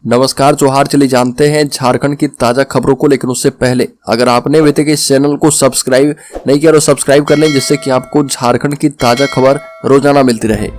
नमस्कार जोहार। चलिए जानते हैं झारखंड की ताजा खबरों को, लेकिन उससे पहले अगर आपने अभी तक इस चैनल को सब्सक्राइब नहीं किया तो सब्सक्राइब कर लें, जिससे कि आपको झारखंड की ताजा खबर रोजाना मिलती रहे।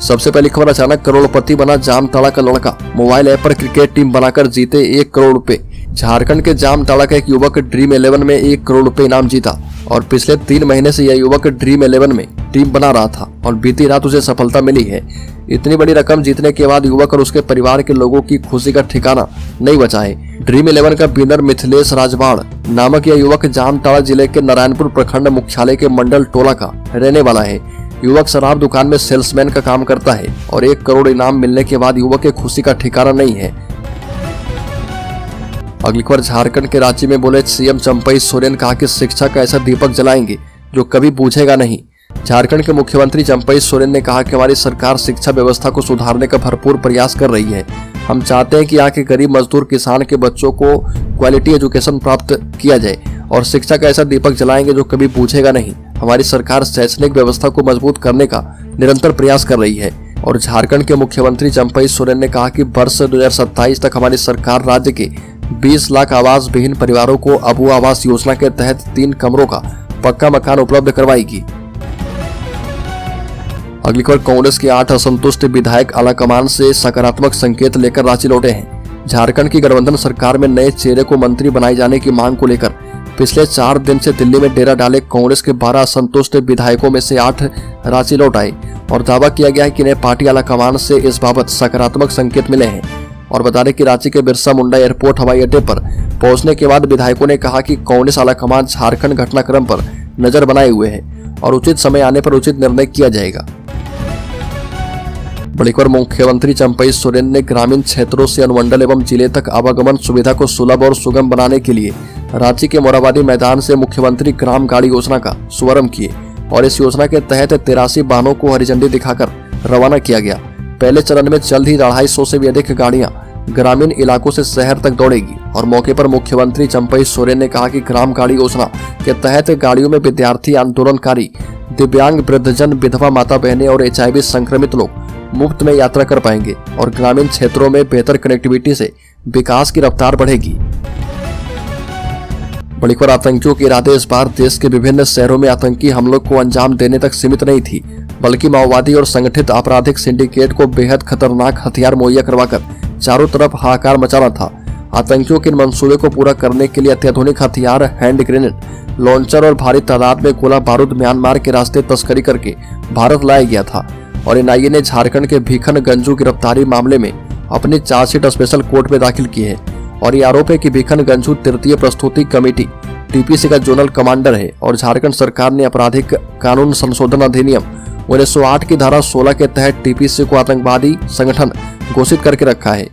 सबसे पहली खबर, अचानक करोड़पति बना जामताड़ा का लड़का, मोबाइल ऐप पर क्रिकेट टीम बनाकर जीते 1 करोड़ रुपए। झारखंड के जामताड़ा का एक युवक ड्रीम 11 में 1 करोड़ रुपए इनाम जीता और पिछले 3 महीने से यह युवक ड्रीम 11 में टीम बना रहा था और बीती रात उसे सफलता मिली है। इतनी बड़ी रकम जीतने के बाद युवक और उसके परिवार के लोगों की खुशी का ठिकाना नहीं बचा है। ड्रीम 11 का विनर मिथिलेश राजवाड़ नामक यह युवक जामताड़ा जिले के नारायणपुर प्रखंड मुख्यालय के मंडल टोला का रहने वाला है। युवक शराब दुकान में सेल्समैन का काम करता है और 1 करोड़ इनाम मिलने के बाद युवक के खुशी का ठिकाना नहीं है। अगली खबर, झारखंड के रांची में बोले सीएम चंपई सोरेन, कहा कि शिक्षा का ऐसा दीपक जलाएंगे जो कभी बुझेगा नहीं। झारखंड के मुख्यमंत्री चंपई सोरेन ने कहा कि हमारी सरकार शिक्षा व्यवस्था को सुधारने का भरपूर प्रयास कर रही है। हम चाहते हैं कि यहाँ के गरीब मजदूर किसान के बच्चों को क्वालिटी एजुकेशन प्राप्त किया जाए और शिक्षा का ऐसा दीपक जलाएंगे जो कभी बुझेगा नहीं। हमारी सरकार शैक्षणिक व्यवस्था को मजबूत करने का निरंतर प्रयास कर रही है। और झारखंड के मुख्यमंत्री चंपई सोरेन ने कहा कि वर्ष 2027 तक हमारी सरकार राज्य के 20 लाख आवास विहीन परिवारों को अबू आवास योजना के तहत 3 कमरों का पक्का मकान उपलब्ध करवाएगी। अगली खबर, कांग्रेस के 8 असंतुष्ट विधायक आलाकमान से सकारात्मक संकेत लेकर रांची लौटे हैं। झारखंड की गठबंधन सरकार में नए चेहरे को मंत्री बनाए जाने की मांग को लेकर पिछले 4 दिन से दिल्ली में डेरा डाले कांग्रेस के 12 असंतुष्ट विधायकों में से 8 रांची लौट आए और दावा किया गया है कि नए पार्टी आलाकमान से इस बाबत सकारात्मक संकेत मिले हैं। और बता दें कि रांची के बिरसा मुंडा एयरपोर्ट हवाई अड्डे पर पहुंचने के बाद विधायकों ने कहा कि कांग्रेस आलाकमान झारखंड घटनाक्रम पर नजर बनाए हुए है और उचित समय आने पर उचित निर्णय किया जाएगा। बड़ी खबर, मुख्यमंत्री चंपई सोरेन ने ग्रामीण क्षेत्रों से अनुमंडल एवं जिले तक आवागमन सुविधा को सुलभ और सुगम बनाने के लिए रांची के मोराबादी मैदान से मुख्यमंत्री ग्राम गाड़ी योजना का शुभारंभ किए और इस योजना के तहत 83 वाहनों को हरी झंडी दिखाकर रवाना किया गया। पहले चरण में जल्द ही 250 से भी अधिक गाड़ियां ग्रामीण इलाकों से शहर तक दौड़ेगी। और मौके पर मुख्यमंत्री चंपई सोरेन ने कहा कि ग्राम गाड़ी योजना के तहत गाड़ियों में विद्यार्थी, आंदोलनकारी, दिव्यांग, वृद्धजन, विधवा माता बहनें और HIV संक्रमित लोग मुफ्त में यात्रा कर पाएंगे और ग्रामीण क्षेत्रों में बेहतर कनेक्टिविटी से विकास की रफ्तार बढ़ेगी। बड़ी खबर, आतंकियों के इरादे इस बार देश के विभिन्न शहरों में आतंकी हमलों को अंजाम देने तक सीमित नहीं थी, बल्कि माओवादी और संगठित आपराधिक सिंडिकेट को बेहद खतरनाक हथियार मुहैया करवाकर चारों तरफ हाहाकार मचाना था। आतंकियों के इन मंसूबे को पूरा करने के लिए अत्याधुनिक हथियार, हैंड ग्रेनेड, लॉन्चर और भारी तादाद में गोला बारूद म्यांमार के रास्ते तस्करी करके भारत लाया गया था। और NIA ने झारखंड के भीखन गंजू गिरफ्तारी मामले में अपनी चार्जशीट स्पेशल कोर्ट में दाखिल की है और ये आरोप है कि भीखन गंजू तृतीय प्रस्तुति कमेटी TPC का जोनल कमांडर है और झारखंड सरकार ने आपराधिक कानून संशोधन अधिनियम 1908 की धारा 16 के तहत TPC को आतंकवादी संगठन घोषित करके रखा है।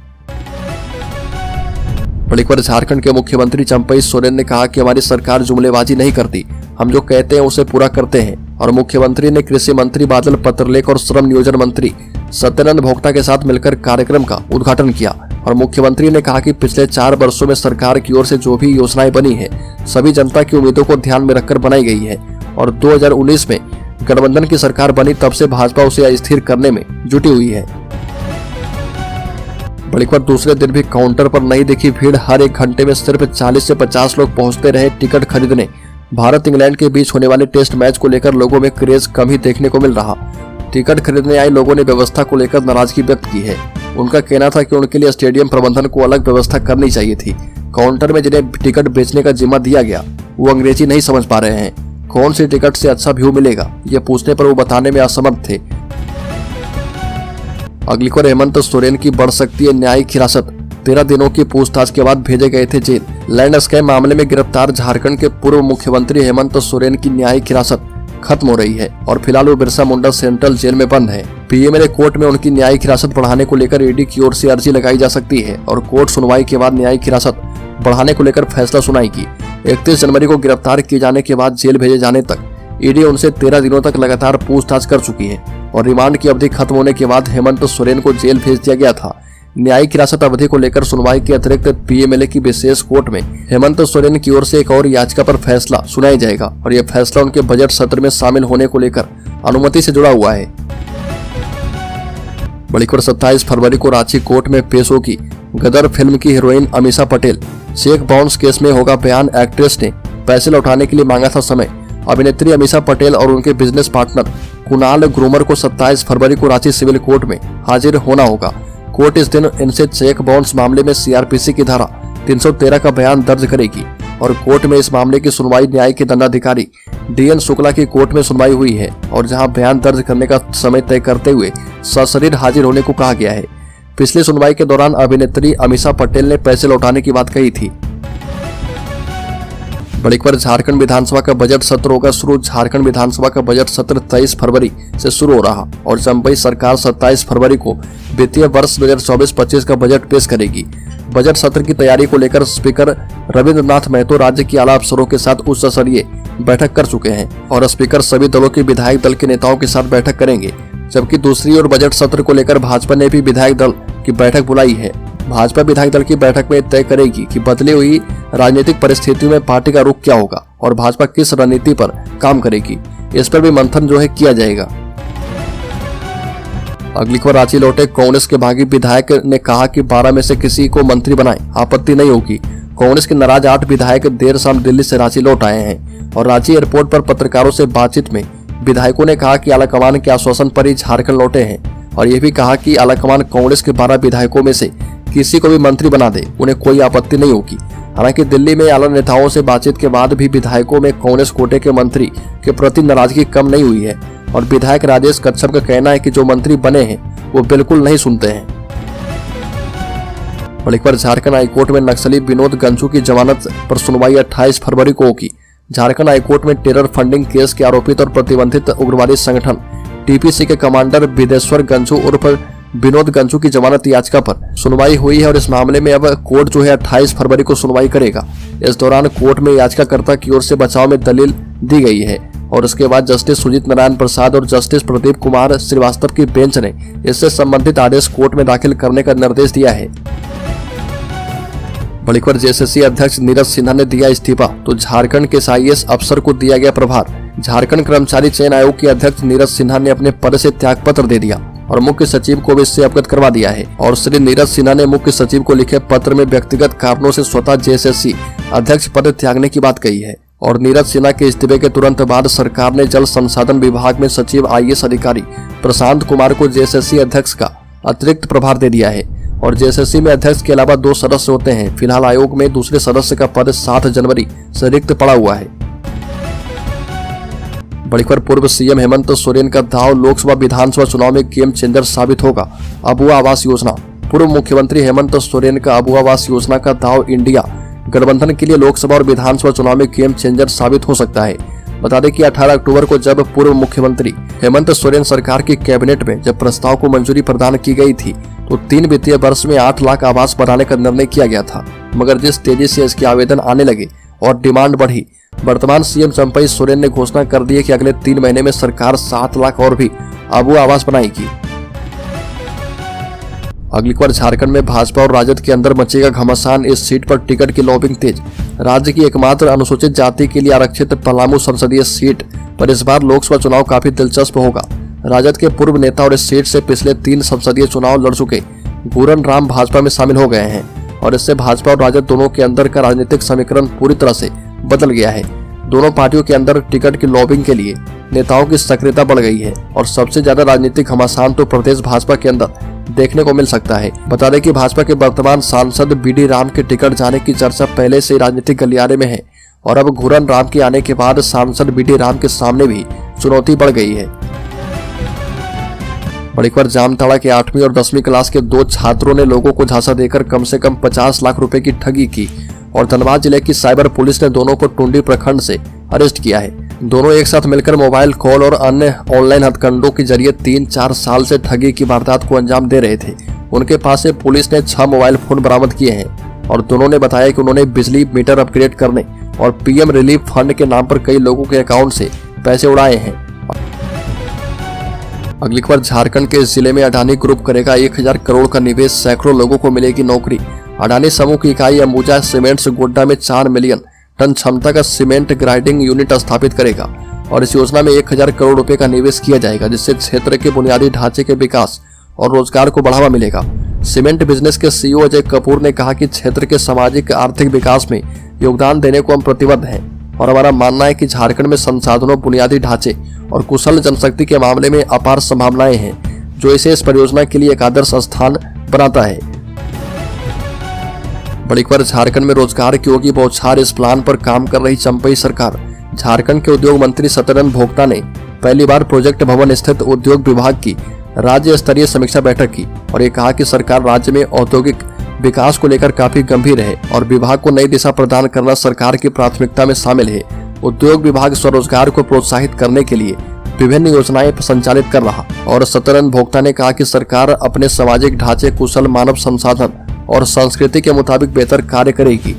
बड़ी खबर, झारखंड के मुख्यमंत्री चंपई सोरेन ने कहा कि हमारी सरकार जुमलेबाजी नहीं करती, हम जो कहते हैं उसे पूरा करते हैं। और मुख्यमंत्री ने कृषि मंत्री बादल पत्रलेख और श्रम नियोजन मंत्री सत्यानंद भोक्ता के साथ मिलकर कार्यक्रम का उद्घाटन किया। और मुख्यमंत्री ने कहा कि पिछले 4 वर्षों में सरकार की ओर से जो भी योजनाएं बनी है सभी जनता की उम्मीदों को ध्यान में रखकर बनाई गई है और 2019 में गठबंधन की सरकार बनी तब से भाजपा उसे अस्थिर करने में जुटी हुई है। बड़ी खबर, दूसरे दिन भी काउंटर पर नहीं दिखी भीड़, हर 1 घंटे में सिर्फ 40 से 50 लोग पहुंचते रहे टिकट खरीदने। भारत इंग्लैंड के बीच होने वाले टेस्ट मैच को लेकर लोगों में क्रेज कम ही देखने को मिल रहा। टिकट खरीदने आए लोगों ने व्यवस्था को लेकर नाराजगी व्यक्त की है। उनका कहना था कि उनके लिए स्टेडियम प्रबंधन को अलग व्यवस्था करनी चाहिए थी। काउंटर में जिन्हें टिकट बेचने का जिम्मा दिया गया वो अंग्रेजी नहीं समझ पा रहे हैं। कौन सी टिकट से अच्छा व्यू मिलेगा ये पूछने पर वो बताने में असमर्थ थे। अगली खबर, हेमंत सोरेन की बढ़ सकती है न्यायिक हिरासत, 13 दिनों की पूछताछ के बाद भेजे गए थे जेल। लैंड स्कैम मामले में गिरफ्तार झारखंड के पूर्व मुख्यमंत्री हेमंत सोरेन की न्यायिक हिरासत खत्म हो रही है और फिलहाल वो बिरसा मुंडा सेंट्रल जेल में बंद है। PMLA कोर्ट में उनकी न्यायिक हिरासत बढ़ाने को लेकर ED की ओर से अर्जी लगाई जा सकती है और कोर्ट सुनवाई के बाद न्यायिक हिरासत बढ़ाने को लेकर फैसला सुनाएगी। 31 जनवरी को गिरफ्तार किए जाने के बाद जेल भेजे जाने तक ED उनसे 13 दिनों तक लगातार पूछताछ कर चुकी है और रिमांड की अवधि खत्म होने के बाद हेमंत सोरेन को जेल भेज दिया गया था। न्यायिक हिरासत अवधि को लेकर सुनवाई के अतिरिक्त PMLA की विशेष कोर्ट में हेमंत सोरेन की ओर से एक और याचिका पर फैसला सुनाया जाएगा और यह फैसला उनके बजट सत्र में शामिल होने को लेकर अनुमति से जुड़ा हुआ है। बड़ी खबर 27 फरवरी को रांची कोर्ट में पेश होगी गदर फिल्म की heroine Amisha Patel. Cheque bounce case में होगा बयान। एक्ट्रेस ने पैसे लौटाने के लिए मांगा था समय। अभिनेत्री अमीषा पटेल और उनके बिजनेस पार्टनर कुणाल ग्रूमर को 27 फरवरी को रांची सिविल कोर्ट में हाजिर होना होगा। कोर्ट इस दिन इनसे चेक बाउंस मामले में सीआरपीसी की धारा 313 का बयान दर्ज करेगी और कोर्ट में इस मामले की सुनवाई न्यायिक दंडाधिकारी डीएन शुक्ला की कोर्ट में सुनवाई हुई है और जहां बयान दर्ज करने का समय तय करते हुए सशरीर हाजिर होने को कहा गया है। पिछली सुनवाई के दौरान अभिनेत्री अमीषा पटेल ने पैसे लौटाने की बात कही थी। बड़ी खबर झारखंड विधानसभा का बजट सत्र होगा शुरू। झारखंड विधानसभा का बजट सत्र 23 फरवरी से शुरू हो रहा और चंपई सरकार 27 फरवरी को वित्तीय वर्ष 2024-25 का बजट पेश करेगी। बजट सत्र की तैयारी को लेकर स्पीकर रविंद्रनाथ महतो राज्य के आला अफसरों के साथ उच्च स्तरीय बैठक कर चुके हैं और स्पीकर सभी दलों के विधायक दल के नेताओं के साथ बैठक करेंगे। जबकि दूसरी ओर बजट सत्र को लेकर भाजपा ने भी विधायक दल की बैठक बुलाई है। भाजपा विधायक दल की बैठक में तय करेगी कि बदली हुई राजनीतिक परिस्थितियों में पार्टी का रुख क्या होगा और भाजपा किस रणनीति पर काम करेगी, इस पर भी मंथन किया जाएगा। अगली खबर रांची लौटे कांग्रेस के बागी विधायक ने कहा कि 12 में से किसी को मंत्री बनाएं, आपत्ति नहीं होगी। कांग्रेस के नाराज 8 विधायक देर शाम दिल्ली से रांची लौट आए हैं और रांची एयरपोर्ट पर पत्रकारों से बातचीत में विधायकों ने कहा कि आलाकमान के आश्वासन पर ही झारखंड लौटे हैं और ये भी कहा कि आलाकमान कांग्रेस के 12 विधायकों में से किसी को भी मंत्री बना दे, उन्हें कोई आपत्ति नहीं होगी। हालांकि दिल्ली में आला नेताओं से बातचीत के बाद भी विधायकों में कांग्रेस कोटे के मंत्री के प्रति नाराजगी कम नहीं हुई है और विधायक राजेश कच्छप का कहना है कि जो मंत्री बने हैं वो बिल्कुल नहीं सुनते हैं। बड़ी खबर झारखंड हाईकोर्ट में नक्सली विनोद गंजू की जमानत पर सुनवाई 28 फरवरी को होगी। झारखंड हाईकोर्ट में टेरर फंडिंग केस के आरोपित और प्रतिबंधित उग्रवादी संगठन टीपीसी के कमांडर विदेश्वर गंजू उर्फ विनोद गंजू की जमानत याचिका पर सुनवाई हुई है और इस मामले में अब कोर्ट 28 फरवरी को सुनवाई करेगा। इस दौरान कोर्ट में याचिकाकर्ता की ओर से बचाव में दलील दी गई है और उसके बाद जस्टिस सुजीत नारायण प्रसाद और जस्टिस प्रदीप कुमार श्रीवास्तव की बेंच ने इससे संबंधित आदेश कोर्ट में दाखिल करने का निर्देश दिया है। बड़ी खबर जेएसएससी अध्यक्ष नीरज सिन्हा ने दिया इस्तीफा तो झारखंड के आईएएस अफसर को दिया गया प्रभार। झारखंड कर्मचारी चयन आयोग के अध्यक्ष नीरज सिन्हा ने अपने पद से त्याग पत्र दे दिया और मुख्य सचिव को भी इससे अवगत करवा दिया है और श्री नीरज सिन्हा ने मुख्य सचिव को लिखे पत्र में व्यक्तिगत कारणों से स्वतः जेएसएससी अध्यक्ष पद त्यागने की बात कही है और नीरज सिन्हा के इस्तीफे के तुरंत बाद सरकार ने जल संसाधन विभाग में सचिव आईएएस अधिकारी प्रशांत कुमार को जेएसएससी अध्यक्ष का अतिरिक्त प्रभार दे दिया है और जेएसएससी में अध्यक्ष के अलावा 2 सदस्य होते हैं। फिलहाल आयोग में दूसरे सदस्य का पद 7 जनवरी से रिक्त पड़ा हुआ है। बड़ी खबर पूर्व सीएम हेमंत सोरेन का दाव लोकसभा विधानसभा चुनाव में गेम चेंजर साबित होगा। अबुआ आवास योजना। पूर्व मुख्यमंत्री हेमंत सोरेन का अबुआ आवास योजना का दाव इंडिया गठबंधन के लिए लोकसभा और विधानसभा चुनाव में गेम चेंजर साबित हो सकता है। बता दें कि 18 अक्टूबर को जब पूर्व मुख्यमंत्री हेमंत सोरेन सरकार की कैबिनेट में जब प्रस्ताव को मंजूरी प्रदान की गई थी तो 3 वित्तीय वर्ष में 8 लाख आवास बनाने का निर्णय किया गया था, मगर जिस तेजी से इसके आवेदन आने लगे और डिमांड बढ़ी, वर्तमान सीएम चंपई सोरेन ने घोषणा कर दी है कि अगले 3 महीने में सरकार 7 लाख और भी अबुआ आवास बनाएगी। अगली बार झारखंड में भाजपा और राजद के अंदर मचेगा घमासान। इस सीट पर टिकट की लॉबिंग तेज। राज्य की एकमात्र अनुसूचित जाति के लिए आरक्षित पलामू संसदीय सीट पर इस बार लोकसभा चुनाव काफी दिलचस्प होगा। राजद के पूर्व नेता और इस सीट से पिछले 3 संसदीय चुनाव लड़ चुके घूरन राम भाजपा में शामिल हो गए हैं और इससे भाजपा और राजद दोनों के अंदर का राजनीतिक समीकरण पूरी तरह से बदल गया है। दोनों पार्टियों के अंदर टिकट की लॉबिंग के लिए नेताओं की सक्रियता बढ़ गई है और सबसे ज्यादा राजनीतिक घमासान तो प्रदेश भाजपा के अंदर देखने को मिल सकता है। बता दें कि भाजपा के वर्तमान सांसद बीडी राम के टिकट जाने की चर्चा पहले से राजनीतिक गलियारे में है और अब घूरन राम के आने के बाद सांसद बीडी राम के सामने भी चुनौती बढ़ गई है। बड़ी खबर जामताड़ा के 8वीं और 10वीं क्लास के 2 छात्रों ने लोगों को झांसा देकर कम से कम 50 लाख रुपए की ठगी की और धनबाद जिले की साइबर पुलिस ने दोनों को टुंडी प्रखंड से अरेस्ट किया है। दोनों एक साथ मिलकर मोबाइल कॉल और अन्य ऑनलाइन हथकंडों के जरिए 3-4 साल से ठगी की वारदात को अंजाम दे रहे थे। उनके पास से पुलिस ने 6 मोबाइल फोन बरामद किए हैं और दोनों ने बताया कि उन्होंने बिजली मीटर अपग्रेड करने और पीएम रिलीफ फंड के नाम पर कई लोगों के अकाउंट से पैसे उड़ाए हैं। अगली खबर झारखंड के जिले में अडानी ग्रुप करेगा 1000 करोड़ का निवेश, सैकड़ों लोगों को मिलेगी नौकरी। अडानी समूह की इकाई अंबुजा सीमेंट्स गोड्डा में 4 मिलियन टन क्षमता का सीमेंट ग्राइंडिंग यूनिट स्थापित करेगा और इस योजना में 1000 करोड़ रुपए का निवेश किया जाएगा, जिससे क्षेत्र के बुनियादी ढांचे के विकास और रोजगार को बढ़ावा मिलेगा। सीमेंट बिजनेस के सीईओ अजय कपूर ने कहा कि क्षेत्र के सामाजिक आर्थिक विकास में योगदान देने को हम प्रतिबद्ध हैं और हमारा मानना है कि झारखंड में संसाधनों, बुनियादी ढांचे और कुशल जनशक्ति के मामले में अपार संभावनाएं हैं, जो इसे इस परियोजना के लिए एक आदर्श स्थान बनाता है। बड़ी खबर, झारखंड में रोजगार की होगी बौछार, इस प्लान पर काम कर रही चंपई सरकार। झारखंड के उद्योग मंत्री सत्येंद्र भोक्ता ने पहली बार प्रोजेक्ट भवन स्थित उद्योग विभाग की राज्य स्तरीय समीक्षा बैठक की और ये कहा कि सरकार राज्य में औद्योगिक विकास को लेकर काफी गंभीर है और विभाग को नई दिशा प्रदान करना सरकार की प्राथमिकता में शामिल है। उद्योग विभाग स्वरोजगार को प्रोत्साहित करने के लिए विभिन्न योजनाएं संचालित कर रहा और सत्येंद्र भोक्ता ने कहा कि सरकार अपने सामाजिक ढांचे, कुशल मानव संसाधन और संस्कृति के मुताबिक बेहतर कार्य करेगी।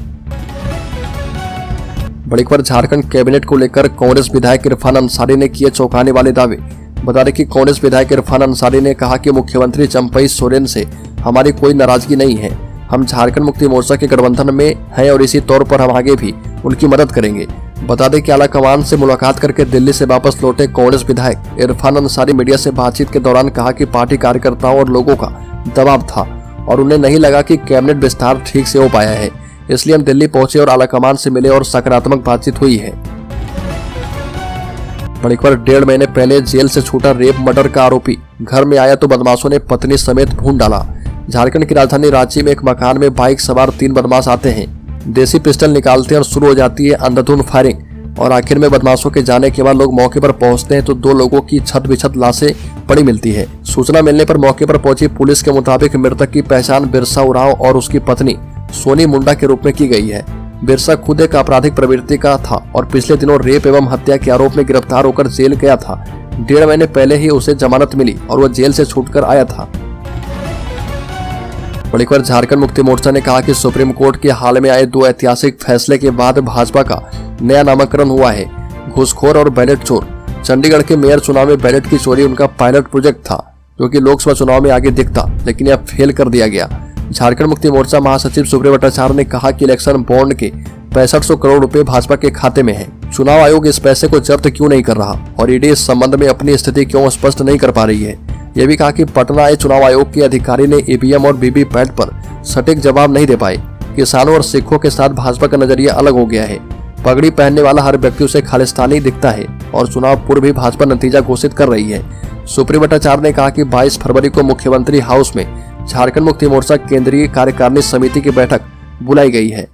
बड़ी खबर, झारखंड कैबिनेट को लेकर कांग्रेस विधायक इरफान अंसारी ने किए चौंकाने वाले दावे। बता दें कि कांग्रेस विधायक इरफान अंसारी ने कहा कि मुख्यमंत्री चंपई सोरेन से हमारी कोई नाराजगी नहीं है। हम झारखंड मुक्ति मोर्चा के गठबंधन में हैं और इसी तौर पर हम आगे भी उनकी मदद करेंगे। बता दें कि आलाकमान से मुलाकात करके दिल्ली से वापस लौटे कांग्रेस विधायक इरफान अंसारी मीडिया से बातचीत के दौरान कहा कि पार्टी कार्यकर्ताओं और लोगों का दबाव था और उन्हें नहीं लगा कि कैबिनेट विस्तार ठीक से हो पाया है, इसलिए हम दिल्ली पहुंचे और आलाकमान से मिले और सकारात्मक बातचीत हुई है। बड़ी खबर, 1.5 महीने पहले जेल से छूटा रेप मर्डर का आरोपी घर में आया तो बदमाशों ने पत्नी समेत भून डाला। झारखंड की राजधानी रांची में एक मकान में बाइक सवार 3 बदमाश आते हैं, देसी पिस्टल निकालते हैं और शुरू हो जाती है अंधाधुंध फायरिंग और आखिर में बदमाशों के जाने के बाद लोग मौके पर पहुंचते हैं तो 2 लोगों की छत बिछत लाशें पड़ी मिलती है। सूचना मिलने पर मौके पर पहुंची पुलिस के मुताबिक मृतक की पहचान बिरसा उरांव और उसकी पत्नी सोनी मुंडा के रूप में की गई है। बिरसा खुद एक आपराधिक प्रवृत्ति का था और पिछले दिनों रेप एवं हत्या के आरोप में गिरफ्तार होकर जेल गया था। 1.5 महीने पहले ही उसे जमानत मिली और वह जेल से छूटकर आया था। बड़ी खबर, झारखंड मुक्ति मोर्चा ने कहा कि सुप्रीम कोर्ट के हाल में आए 2 ऐतिहासिक फैसले के बाद भाजपा का नया नामकरण हुआ है। घूसखोर और बैलेट चोर। चंडीगढ़ के मेयर चुनाव में बैलेट की चोरी उनका पायलट प्रोजेक्ट था, जो कि लोकसभा चुनाव में आगे दिखता, लेकिन यह फेल कर दिया गया। झारखंड मुक्ति मोर्चा महासचिव सुप्रियो भट्टाचार्य ने कहा कि इलेक्शन बॉन्ड के 6500 करोड़ रुपए भाजपा के खाते में है। चुनाव आयोग इस पैसे को जब्त क्यों नहीं कर रहा और ईडी इस संबंध में अपनी स्थिति क्यों स्पष्ट नहीं कर पा रही है। यह भी कहा कि पटना आए चुनाव आयोग के अधिकारी ने ईवीएम और वीवीपैट पर सटीक जवाब नहीं दे पाए। किसानों और सिखों के साथ भाजपा का नजरिया अलग हो गया है। पगड़ी पहनने वाला हर व्यक्ति उसे खालिस्तानी दिखता है और चुनाव पूर्व भी भाजपा नतीजा घोषित कर रही है। सुप्रियो भट्टाचार्य ने कहा कि 22 फरवरी को मुख्यमंत्री हाउस में झारखंड मुक्ति मोर्चा केंद्रीय कार्यकारिणी समिति की बैठक बुलाई गई है।